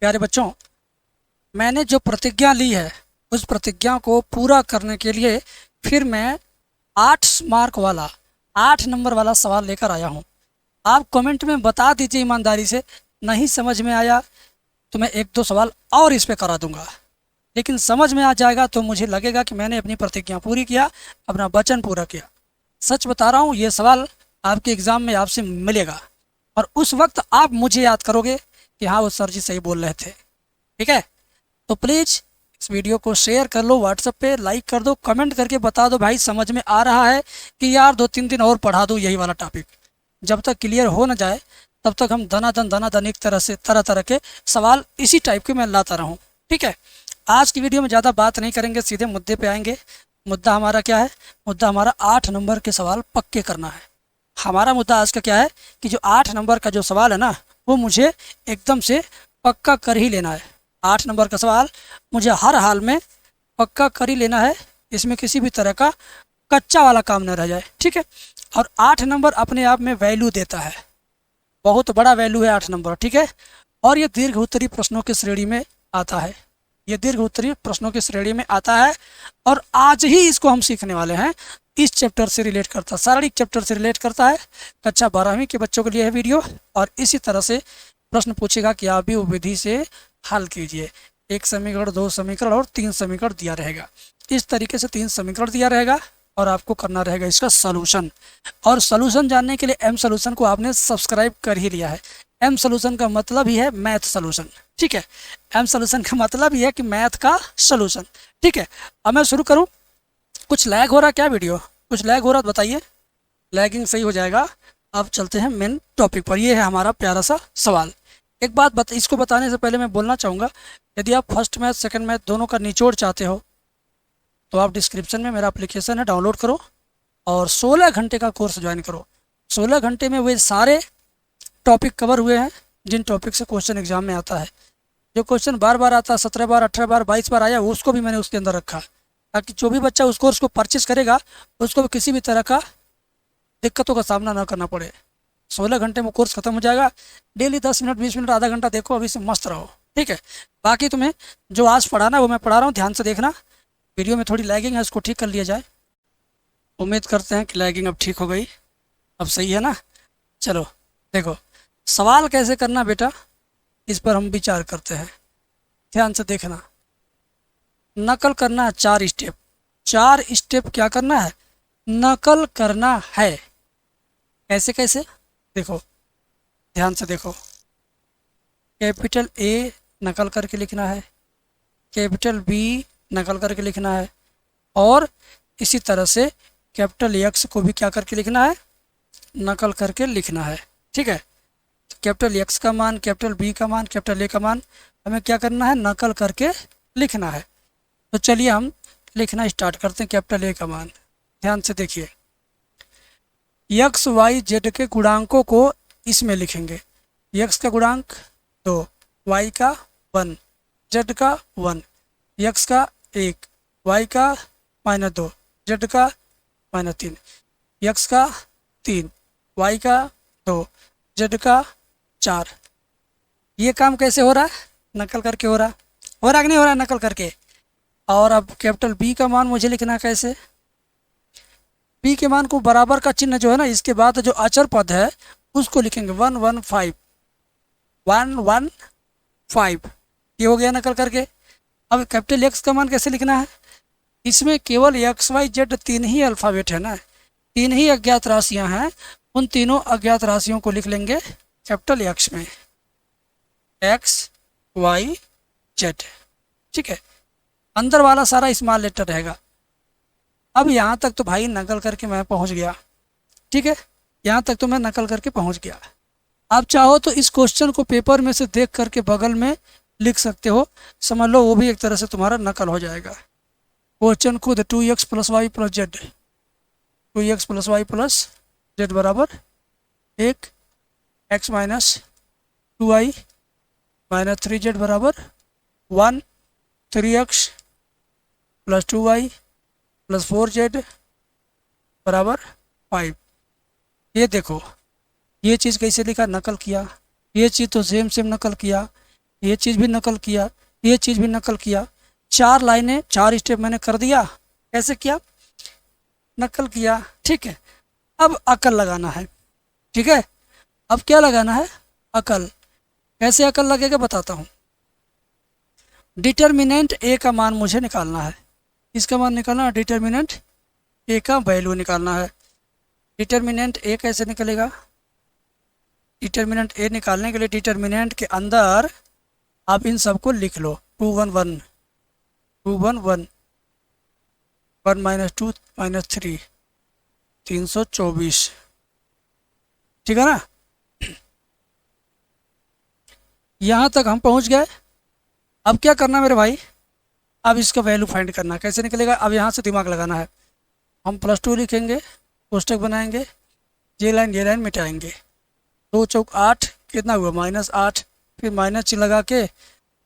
प्यारे बच्चों, मैंने जो प्रतिज्ञा ली है उस प्रतिज्ञा को पूरा करने के लिए फिर मैं 8 मार्क वाला 8 नंबर वाला सवाल लेकर आया हूँ। आप कमेंट में बता दीजिए ईमानदारी से, नहीं समझ में आया तो मैं 1-2 सवाल और इस पे करा दूंगा, लेकिन समझ में आ जाएगा तो मुझे लगेगा कि मैंने अपनी प्रतिज्ञा पूरी किया, अपना वचन पूरा किया। सच बता रहा हूँ, ये सवाल आपके एग्ज़ाम में आपसे मिलेगा और उस वक्त आप मुझे याद करोगे कि हाँ वो सर जी सही बोल रहे थे। ठीक है, तो प्लीज़ इस वीडियो को शेयर कर लो, व्हाट्सएप पे लाइक कर दो, कमेंट करके बता दो भाई समझ में आ रहा है कि यार 2-3 दिन और पढ़ा दो यही वाला टॉपिक। जब तक क्लियर हो ना जाए तब तक हम धनाधन एक तरह तरह के सवाल इसी टाइप के मैं लाता रहूँ। ठीक है, आज की वीडियो में ज़्यादा बात नहीं करेंगे, सीधे मुद्दे पे आएंगे। मुद्दा हमारा क्या है? मुद्दा हमारा 8 नंबर के सवाल पक्के करना है। हमारा मुद्दा आज का क्या है कि जो 8 नंबर का जो सवाल है ना, वो मुझे एकदम से पक्का कर ही लेना है। 8 नंबर का सवाल मुझे हर हाल में पक्का कर ही लेना है, इसमें किसी भी तरह का कच्चा वाला काम न रह जाए। ठीक है, और 8 नंबर अपने आप में वैल्यू देता है, बहुत बड़ा वैल्यू है 8 नंबर। ठीक है, और ये दीर्घ उत्तरीय प्रश्नों की श्रेणी में आता है, ये दीर्घ उत्तरीय प्रश्नों की श्रेणी में आता है और आज ही इसको हम सीखने वाले हैं। इस चैप्टर से रिलेट करता है, शारीरिक चैप्टर से रिलेट करता है। कक्षा 12वीं के बच्चों के लिए है वीडियो, और इसी तरह से प्रश्न पूछेगा कि आप भी वो विधि से हल कीजिए। 1 समीकरण, 2 समीकरण और 3 समीकरण दिया रहेगा। इस तरीके से 3 समीकरण दिया रहेगा और आपको करना रहेगा इसका सॉल्यूशन। और सॉल्यूशन जानने के लिए एम सॉल्यूशन को आपने सब्सक्राइब कर ही लिया है। एम सॉल्यूशन का मतलब ही है मैथ सॉल्यूशन। ठीक है, एम सॉल्यूशन का मतलब ही है कि मैथ का सॉल्यूशन। ठीक है, अब मैं शुरू करूं। कुछ लैग हो रहा है क्या? वीडियो कुछ लैग हो रहा है बताइए, लैगिंग सही हो जाएगा। अब चलते हैं मेन टॉपिक पर। ये है हमारा प्यारा सा सवाल। एक बात इसको बताने से पहले मैं बोलना चाहूँगा, यदि आप फर्स्ट मैथ सेकंड मैथ दोनों का निचोड़ चाहते हो तो आप डिस्क्रिप्शन में मेरा एप्लीकेशन है, डाउनलोड करो और 16 घंटे का कोर्स ज्वाइन करो। 16 घंटे में वे सारे टॉपिक कवर हुए हैं जिन टॉपिक से क्वेश्चन एग्जाम में आता है। जो क्वेश्चन बार बार आता है, 17 बार, 18 बार, 22 बार आया, उसको भी मैंने उसके अंदर रखा, ताकि जो भी बच्चा उस कोर्स को परचेस करेगा उसको भी किसी भी तरह का दिक्कतों का सामना ना करना पड़े। 16 घंटे में कोर्स खत्म हो जाएगा। डेली 10 मिनट, 20 मिनट, आधा घंटा देखो, अभी से मस्त रहो। ठीक है, बाकी तुम्हें जो आज पढ़ाना है वो मैं पढ़ा रहा हूँ, ध्यान से देखना। वीडियो में थोड़ी लैगिंग है, उसको ठीक कर लिया जाए। उम्मीद करते हैं कि लैगिंग अब ठीक हो गई, अब सही है ना। चलो देखो, सवाल कैसे करना बेटा, इस पर हम विचार करते हैं। ध्यान से देखना, नकल करना है 4 स्टेप। 4 स्टेप क्या करना है? नकल करना है। कैसे कैसे देखो, ध्यान से देखो। कैपिटल ए नकल करके लिखना है, कैपिटल बी नकल करके लिखना है, और इसी तरह से कैपिटल एक्स को भी क्या करके लिखना है? नकल करके लिखना है। ठीक है, तो कैपिटल एक्स का मान, कैपिटल बी का मान, कैपिटल ए का मान हमें क्या करना है? नकल करके लिखना है। तो चलिए हम लिखना स्टार्ट करते हैं कैपिटल ए का मान। ध्यान से देखिए, एक्स वाई जेड के गुणांकों को इसमें लिखेंगे। एक्स का गुणांक 2, वाई का 1, जेड का 1, एक्स का 1, वाई का -2, जेड का -3, एक्स का 3, वाई का 2, जेड का 4। ये काम कैसे हो रहा है? नकल करके हो रहा है। हो रहा कि नहीं हो रहा है? नकल करके। और अब कैपिटल बी का मान मुझे लिखना है कैसे? बी के मान को बराबर का चिन्ह जो है ना, इसके बाद जो अचर पद है उसको लिखेंगे 115, 115। ये हो गया नकल करके। अब कैपिटल एक्स का मान कैसे लिखना है? इसमें केवल एक्स वाई जेड 3 ही अल्फ़ाबेट है ना, 3 ही अज्ञात राशियां हैं। उन तीनों अज्ञात राशियों को लिख लेंगे कैपिटल एक्स में, एक्स वाई जेड। ठीक है, अंदर वाला सारा स्मॉल लेटर रहेगा। अब यहाँ तक तो भाई नकल करके मैं पहुँच गया। ठीक है, यहाँ तक तो मैं नकल करके पहुँच गया। आप चाहो तो इस क्वेश्चन को पेपर में से देख करके बगल में लिख सकते हो, समझ लो वो भी एक तरह से तुम्हारा नकल हो जाएगा। क्वेश्चन खुद 2x + y + z, 2x + y + z बराबर 1, x - 2y - 3z बराबर 1, 3x + 2y + 4z बराबर 5। ये देखो, ये चीज़ कैसे लिखा? नकल किया। ये चीज़ तो सेम नकल किया। ये चीज़ भी नकल किया, ये चीज़ भी नकल किया। 4 लाइनें 4 स्टेप मैंने कर दिया। कैसे किया? नकल किया। ठीक है, अब अकल लगाना है। ठीक है, अब क्या लगाना है? अकल। कैसे अकल लगेगा बताता हूँ। डिटर्मिनेंट ए का मान मुझे निकालना है। इसका मान निकालना है, डिटर्मिनेंट ए का वैल्यू निकालना है। डिटर्मिनेंट ए कैसे निकलेगा? डिटर्मिनेंट ए निकालने के लिए डिटर्मिनेंट के अंदर आप इन सबको लिख लो। 2 1 1 2 1 1 1 माइनस 2 माइनस 3 324। ठीक है ना? यहाँ तक हम पहुँच गए। अब क्या करना मेरे भाई? अब इसका वैल्यू फाइंड करना। कैसे निकलेगा? अब यहाँ से दिमाग लगाना है। हम +2 लिखेंगे, कोष्टक बनाएंगे, ये लाइन मिटाएंगे। 2 चौक 8, कितना हुआ? -8। फिर माइनस चिन्ह लगा के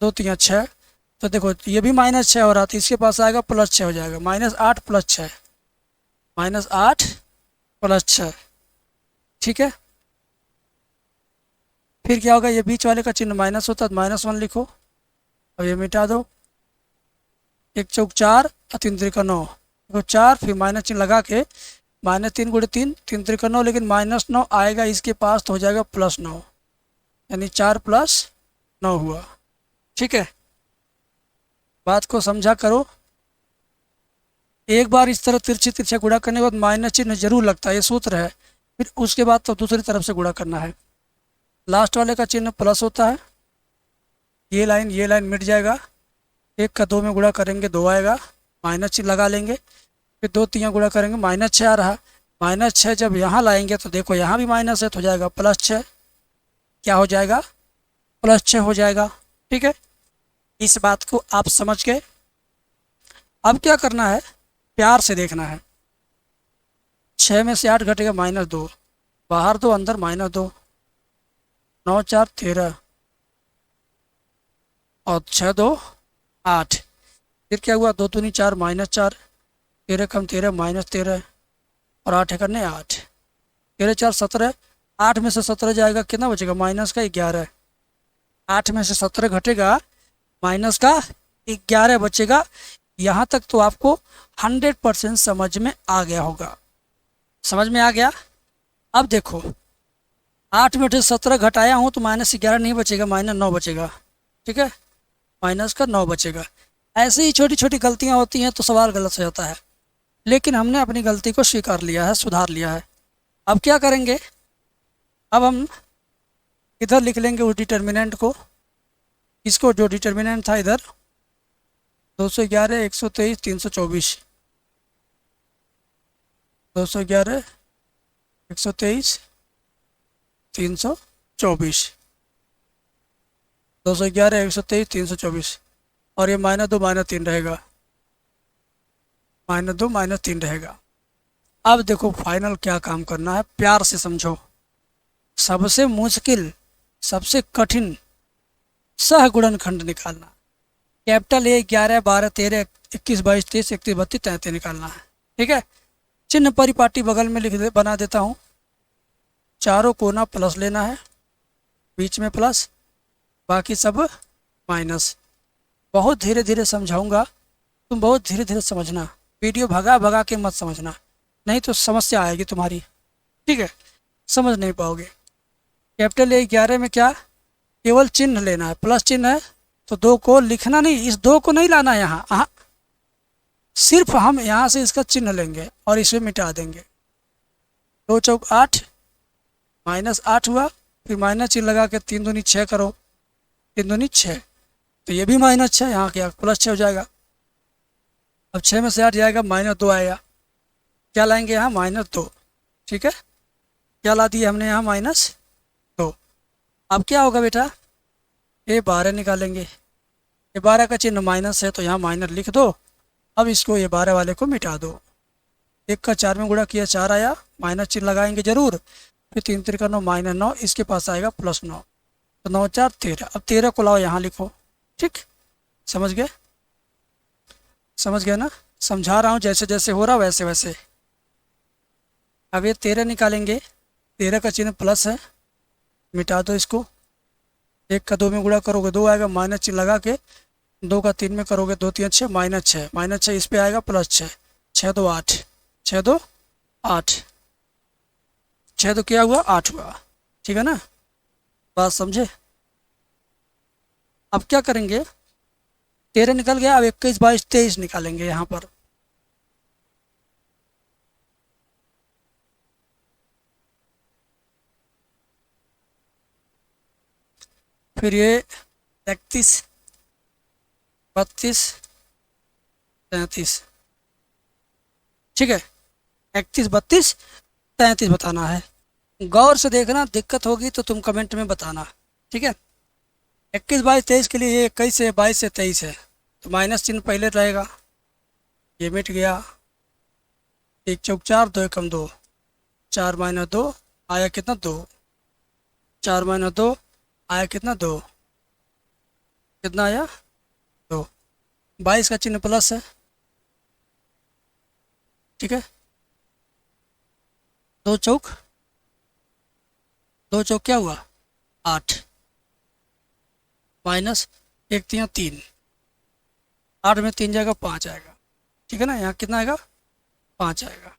2 3 6। तो देखो ये भी -6 हो रहा था, इसके पास आएगा +6 हो जाएगा। -8 + 6, -8 + 6। ठीक है, फिर क्या होगा? ये बीच वाले का चिन्ह माइनस होता है, -1 लिखो। अब ये मिटा दो। 1 चौक 4 और 3 त्रिका 9। देखो 4, फिर माइनस चिन्ह लगा के -3 × 3 3 त्रिका 9, लेकिन -9 आएगा इसके पास तो हो जाएगा +9, यानी 4 + 9 हुआ। ठीक है, बात को समझा करो। एक बार इस तरह तिरछी तिरछा गुणा करने के बाद माइनस चिन्ह जरूर लगता है, ये सूत्र है। फिर उसके बाद तो दूसरी तरफ से गुणा करना है। लास्ट वाले का चिन्ह प्लस होता है। ये लाइन मिट जाएगा। 1 का 2 में गुणा करेंगे 2 आएगा, माइनस चिन्ह लगा लेंगे। फिर 2 3 गुणा करेंगे, -6 आ रहा। -6 जब यहाँ लाएंगे तो देखो यहाँ भी माइनस है तो हो जाएगा +6। क्या हो जाएगा? +6 हो जाएगा। ठीक है, इस बात को आप समझ गए। अब क्या करना है? प्यार से देखना है। 6 में से 8 घटेगा -2, बाहर 2 अंदर -2, 9 4 13 और 6 2 8। फिर क्या हुआ? 2 दूनी 4 -4, 13 कम 13 -13 और 8 है करने 8। 13 4 17। 8 में से 17 जाएगा, कितना बचेगा? -11। 8 में से 17 घटेगा, -11 बचेगा। यहाँ तक तो आपको 100% समझ में आ गया होगा। समझ में आ गया? अब देखो 8 में से 17 घटाया हूँ तो -11 नहीं बचेगा, -9 बचेगा। ठीक है, -9 बचेगा। ऐसे ही छोटी छोटी गलतियाँ होती हैं तो सवाल गलत हो जाता है, लेकिन हमने अपनी गलती को स्वीकार लिया है, सुधार लिया है। अब क्या करेंगे? अब हम इधर लिख लेंगे उस डिटर्मिनेंट को, इसको जो डिटर्मिनेंट था इधर 211 123 324, 211 123 324, 211 123 324, और ये -2 -3 रहेगा, -2 -3 रहेगा। अब देखो फाइनल क्या काम करना है, प्यार से समझो। सबसे मुश्किल, सबसे कठिन सहगुणनखंड निकालना। कैपिटल A 11 12 13 21 22 23 31 32 33 निकालना है। ठीक है, चिन्ह परिपाटी बगल में बना देता हूँ। चारों कोना प्लस लेना है, बीच में प्लस, बाकी सब माइनस। बहुत धीरे धीरे समझाऊंगा, तुम बहुत धीरे धीरे समझना। वीडियो भगा भगा के मत समझना, नहीं तो समस्या आएगी तुम्हारी। ठीक है, समझ नहीं पाओगे। कैपिटल A 11 में क्या? केवल चिन्ह लेना है, प्लस चिन्ह है तो 2 को लिखना नहीं, इस 2 को नहीं लाना यहाँ। हाँ, सिर्फ हम यहाँ से इसका चिन्ह लेंगे और इसे मिटा देंगे। 2 चौक 8, -8 हुआ। फिर माइनस चिन्ह लगा के 3 दूनी 6 करो, 3 दूनी 6, तो ये भी -6, यहाँ क्या +6 हो जाएगा। अब 6 में से 8 जाएगा, -2 आएगा। क्या लाएंगे यहाँ? -2। ठीक है, क्या ला दिया हमने यहाँ? -2। अब क्या होगा बेटा? ये 12 निकालेंगे। ये 12 का चिन्ह माइनस है तो यहाँ माइनस लिख दो। अब इसको ये 12 वाले को मिटा दो। 1 का 4 में गुणा किया 4 आया, माइनस चिन्ह लगाएंगे जरूर। फिर 3 त्रिका 9 -9, इसके पास आएगा +9, तो 9 4 13। अब 13 को लाओ यहाँ लिखो। ठीक, समझ गए? समझ गए ना? समझा रहा हूँ जैसे जैसे हो रहा वैसे वैसे। अब ये 13 निकालेंगे, 13 का चिन्ह प्लस है, मिटा दो इसको। एक का दो में गुणा करोगे दो आएगा, माइनस चिन्ह लगा के दो का तीन में करोगे दो तीन छः, माइनस छः, माइनस छः इस पे आएगा प्लस छः, छः दो आठ, छः दो आठ, छः तो क्या हुआ आठ हुआ। ठीक है ना, बात समझे। अब क्या करेंगे, 13 निकल गया, अब 21 22 23 निकालेंगे यहाँ पर। फिर ये 31 32 33, ठीक है, 31 32 33 बताना है। गौर से देखना, दिक्कत होगी तो तुम कमेंट में बताना, ठीक है। 21 22 23 के लिए ये 21 है, 22 से 23 है, तो माइनस चिन्ह पहले रहेगा, ये मिट गया। एक चौक चार, दो एकम दो, चार माइनस दो आया कितना दो, चार माइनस दो आया कितना दो, कितना आया दो। 22 का चिन्ह प्लस है, ठीक है। दो चौक, दो चौक क्या हुआ आठ, माइनस एक तीन तीन, आठ में तीन जाएगा पाँच आएगा, ठीक है ना। यहाँ कितना आएगा पाँच आएगा।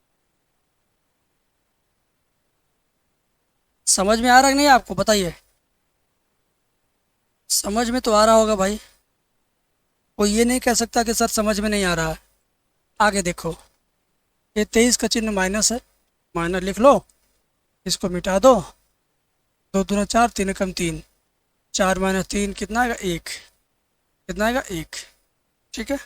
समझ में आ रहा है कि नहीं आपको, बताइए। समझ में तो आ रहा होगा भाई, कोई ये नहीं कह सकता कि सर समझ में नहीं आ रहा है। आगे देखो, ये 23 का चिन्ह माइनस है, माइनस लिख लो, इसको मिटा दो, दो दूना चार, तीन एकम तीन, चार माइनस तीन कितना आएगा एक, कितना आएगा एक, ठीक है।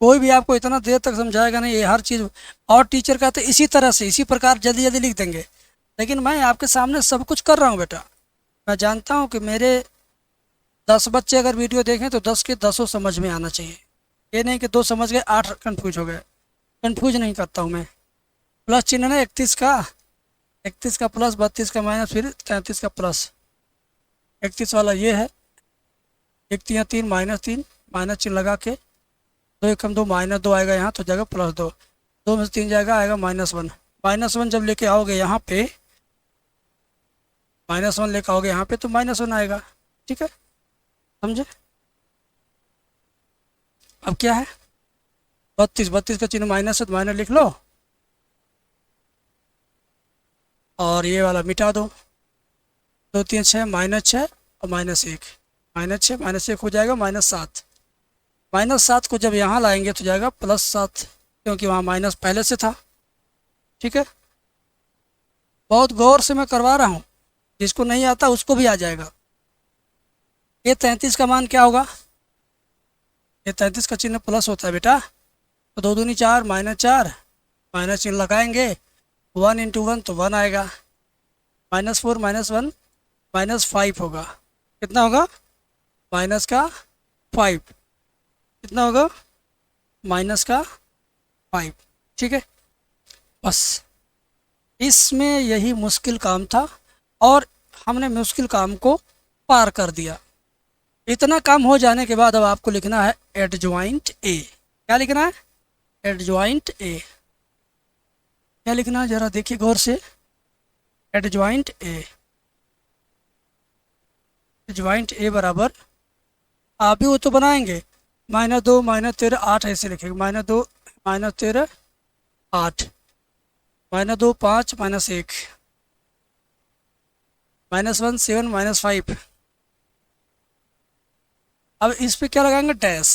कोई भी आपको इतना देर तक समझाएगा नहीं, ये हर चीज़। और टीचर कहते इसी तरह से इसी प्रकार जल्दी जल्दी लिख देंगे, लेकिन मैं आपके सामने सब कुछ कर रहा हूँ बेटा। मैं जानता हूँ कि मेरे 10 बच्चे अगर वीडियो देखें तो 10 के 10 समझ में आना चाहिए। ये नहीं कि 2 समझ गए 8 कन्फ्यूज हो गए, कन्फ्यूज नहीं करता हूँ मैं। प्लस चिन्ह ना 31 का, 31 का प्लस, 32 का माइनस, फिर 33 का प्लस। 31 वाला ये है, एक तीन तीन माइनस तीन, माइनस चिन्ह लगा के दो एकम दो, माइनस दो आएगा यहाँ तो जाएगा प्लस दो, दो में से तीन जाएगा आएगा माइनस वन। माइनस वन जब लेके आओगे यहाँ पे, माइनस वन लेकर आओगे यहाँ पे तो माइनस वन आएगा, ठीक है, समझे। अब क्या है 32, 32 का चिन्ह माइनस है तो माइनस लिख लो, और ये वाला मिटा दो, दो तीन छः, माइनस छः और माइनस एक, माइनस छः माइनस एक हो जाएगा माइनस सात। माइनस सात को जब यहाँ लाएंगे तो जाएगा प्लस सात, क्योंकि वहाँ माइनस पहले से था, ठीक है। बहुत गौर से मैं करवा रहा हूँ, जिसको नहीं आता उसको भी आ जाएगा। ये 33 का मान क्या होगा, ये 33 का चिन्ह प्लस होता है बेटा, तो दो दूनी चार, माइनस चार, माइनस चिन्ह लगाएंगे, वन इंटू वन तो वन आएगा, minus four minus one minus five होगा, कितना होगा माइनस का फाइव, कितना होगा माइनस का फाइव, ठीक है। बस इसमें यही मुश्किल काम था, और हमने मुश्किल काम को पार कर दिया। इतना काम हो जाने के बाद अब आपको लिखना है एडजॉइंट ए। क्या लिखना है, एडजॉइंट ए। क्या लिखना है जरा देखिए गौर से, एडजॉइंट ए। एडजॉइंट ए बराबर, आप भी वो तो बनाएंगे, माइनस दो माइनस तेरह आठ, ऐसे लिखेंगे, माइनस दो माइनस तेरह आठ, माइनस दो पाँच माइनस एक, minus one seven minus five. अब इस पे क्या लगाएंगे डैश,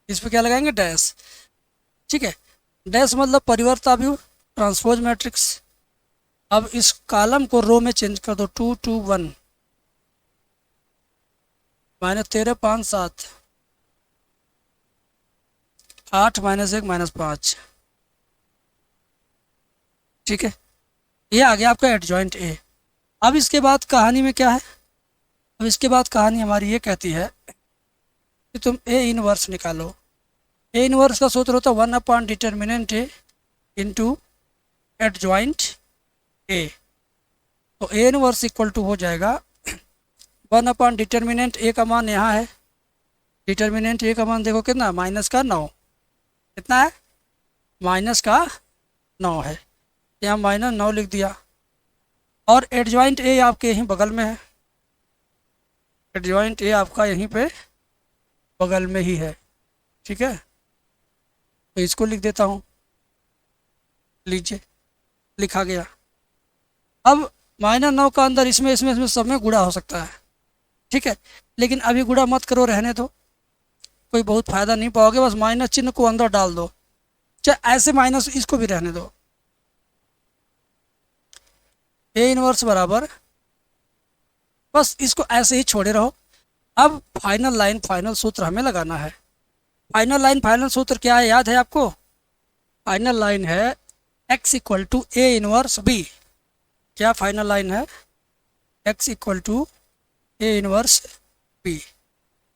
इस पे क्या लगाएंगे डैश, ठीक है। डैश मतलब परिवर्ताभियुक्त ट्रांसपोज मैट्रिक्स। अब इस कॉलम को रो में चेंज कर दो, टू टू वन, माइनस तेरह पाँच सात, आठ माइनस एक माइनस पाँच, ठीक है। ये आ गया आपका एडजॉइंट ए। अब इसके बाद कहानी में क्या है, अब इसके बाद कहानी हमारी ये कहती है कि तुम ए इनवर्स निकालो। ए इनवर्स का सूत्र होता है one upon determinant A into adjoint A. तो ए इनवर्स इक्वल टू हो जाएगा वन अपॉन डिटर्मिनेंट ए का मान यहाँ है, डिटर्मिनेंट ए का मान देखो कितना, माइनस का 9, कितना है माइनस का 9 है, यहाँ माइनस 9 लिख दिया। और एडजॉइंट ए आपके यहीं बगल में है, एडजॉइंट ए आपका यहीं पे बगल में ही है, ठीक है। तो इसको लिख देता हूँ, लीजिए लिखा गया। अब -9 का अंदर इसमें सब में गुणा हो सकता है, ठीक है, लेकिन अभी गुणा मत करो, रहने दो, कोई बहुत फ़ायदा नहीं पाओगे, बस माइनस चिन्ह को अंदर डाल दो, चाहे ऐसे माइनस इसको भी रहने दो। ए इनवर्स बराबर, बस इसको ऐसे ही छोड़े रहो। अब फाइनल लाइन फाइनल सूत्र हमें लगाना है। फाइनल लाइन फाइनल सूत्र क्या है, याद है आपको? फाइनल लाइन है x equal to A inverse B. क्या फाइनल लाइन है? x equal to A inverse B.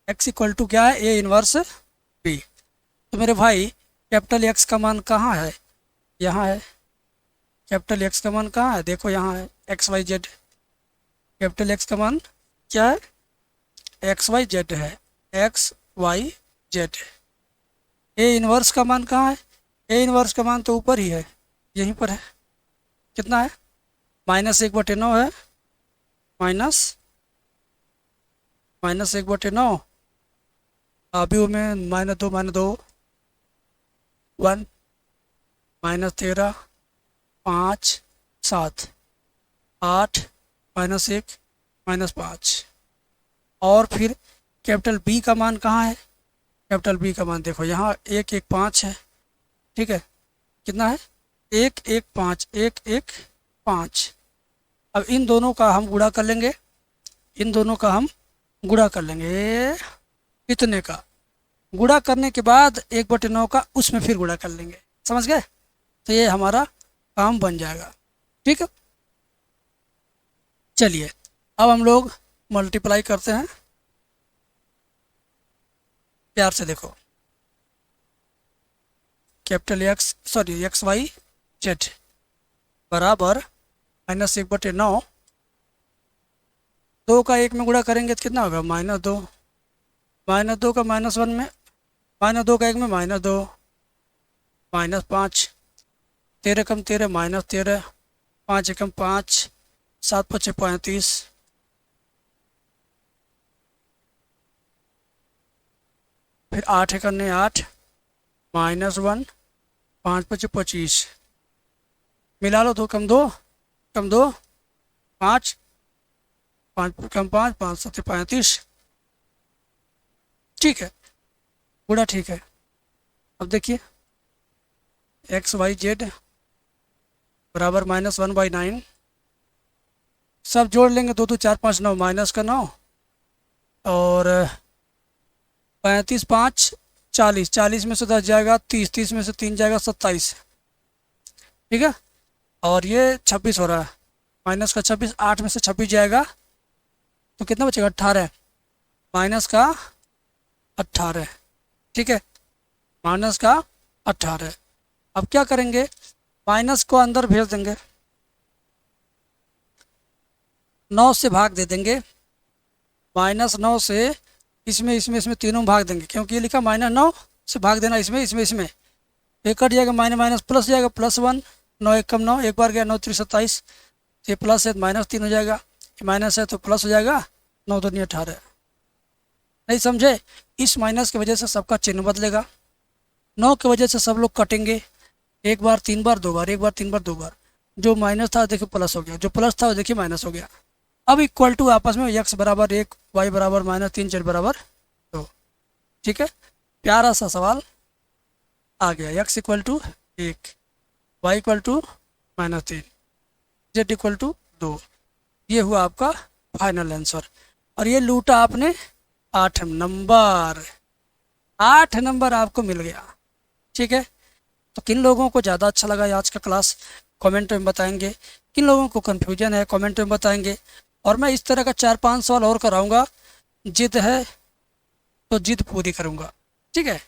x equal to क्या है? A inverse B. तो मेरे भाई कैपिटल x का मान कहाँ है? यहाँ है। कैपिटल x का मान कहाँ है? देखो यहाँ है, X Y Z. Capital x का मान क्या है? एक्स वाई जेड है, X Y Z. A inverse का मान कहाँ है? ए इनवर्स का मान तो ऊपर ही है, यहीं पर है। कितना है? -1/9 है, -1/9 अभी में -2 1 -13 5 7 8 -1 -5। और फिर कैपिटल बी का मान कहाँ है? कैपिटल बी का मान देखो यहाँ 1 1 5 है, ठीक है। कितना है? 1 1 5 1 1 5। अब इन दोनों का हम गुणा कर लेंगे, इन दोनों का हम गुणा कर लेंगे, इतने का गुणा करने के बाद 1/9 का उसमें फिर गुणा कर लेंगे, समझ गए? तो ये हमारा काम बन जाएगा, ठीक है। चलिए अब हम लोग मल्टीप्लाई करते हैं, प्यार से देखो। कैपिटल एक्स वाई जेड बराबर -1/9, 2 का 1 में गुणा करेंगे तो कितना होगा? -2। -2 का -1 में, -2 का 1 में -2, -5, 13 कम 13 -13, 5 एकम 5, 7 5 35, फिर 8 एकम 8, -1, 5 5 25, मिला लो, 2 कम 2 5, 5 कम 5 5 7 35, ठीक है, पूरा ठीक है। अब देखिए एक्स वाई जेड बराबर -1/9, सब जोड़ लेंगे, 2 2 4 5 9, माइनस का 9 और 35 5 40, 40 में से 10 जाएगा 30, 30 में से 3 जाएगा 27, ठीक है। और ये 26 हो रहा है, माइनस का 26, 8 में से 26 जाएगा तो कितना बचेगा? 18, माइनस का 18, ठीक है, माइनस का 18। अब क्या करेंगे? माइनस को अंदर भेज देंगे, 9 से भाग दे देंगे, -9 से इसमें तीनों भाग देंगे, क्योंकि ये लिखा -9 से भाग देना, इसमें एक कट जाएगा, माइनस प्लस जाएगा, +1, 9 1 कम 9, एक बार गया 9 3 27, ये प्लस है -3 हो जाएगा, ये माइनस है तो प्लस हो जाएगा, 9 2 18। नहीं समझे? इस माइनस की वजह से सबका चिन्ह बदलेगा, 9 की वजह से सब लोग कटेंगे, एक बार 3 बार 2 बार, एक बार 3 बार 2 बार। जो माइनस था देखिए प्लस हो गया, जो प्लस था वो देखिए माइनस हो गया। अब इक्वल टू आपस में x बराबर 1, y बराबर -3, z बराबर 2, ठीक है। प्यारा सा सवाल आ गया, x equal to 1, y equal to -3, z equal to 2। ये हुआ आपका फाइनल आंसर। और ये लूटा आपने 8 नंबर, 8 नंबर आपको मिल गया, ठीक है। तो किन लोगों को ज़्यादा अच्छा लगा आज का क्लास कमेंट में बताएंगे, किन लोगों को कन्फ्यूजन है कमेंट में बताएंगे। और मैं इस तरह का 4 5 सवाल और कराऊंगा, जिद है तो जिद पूरी करूंगा, ठीक है।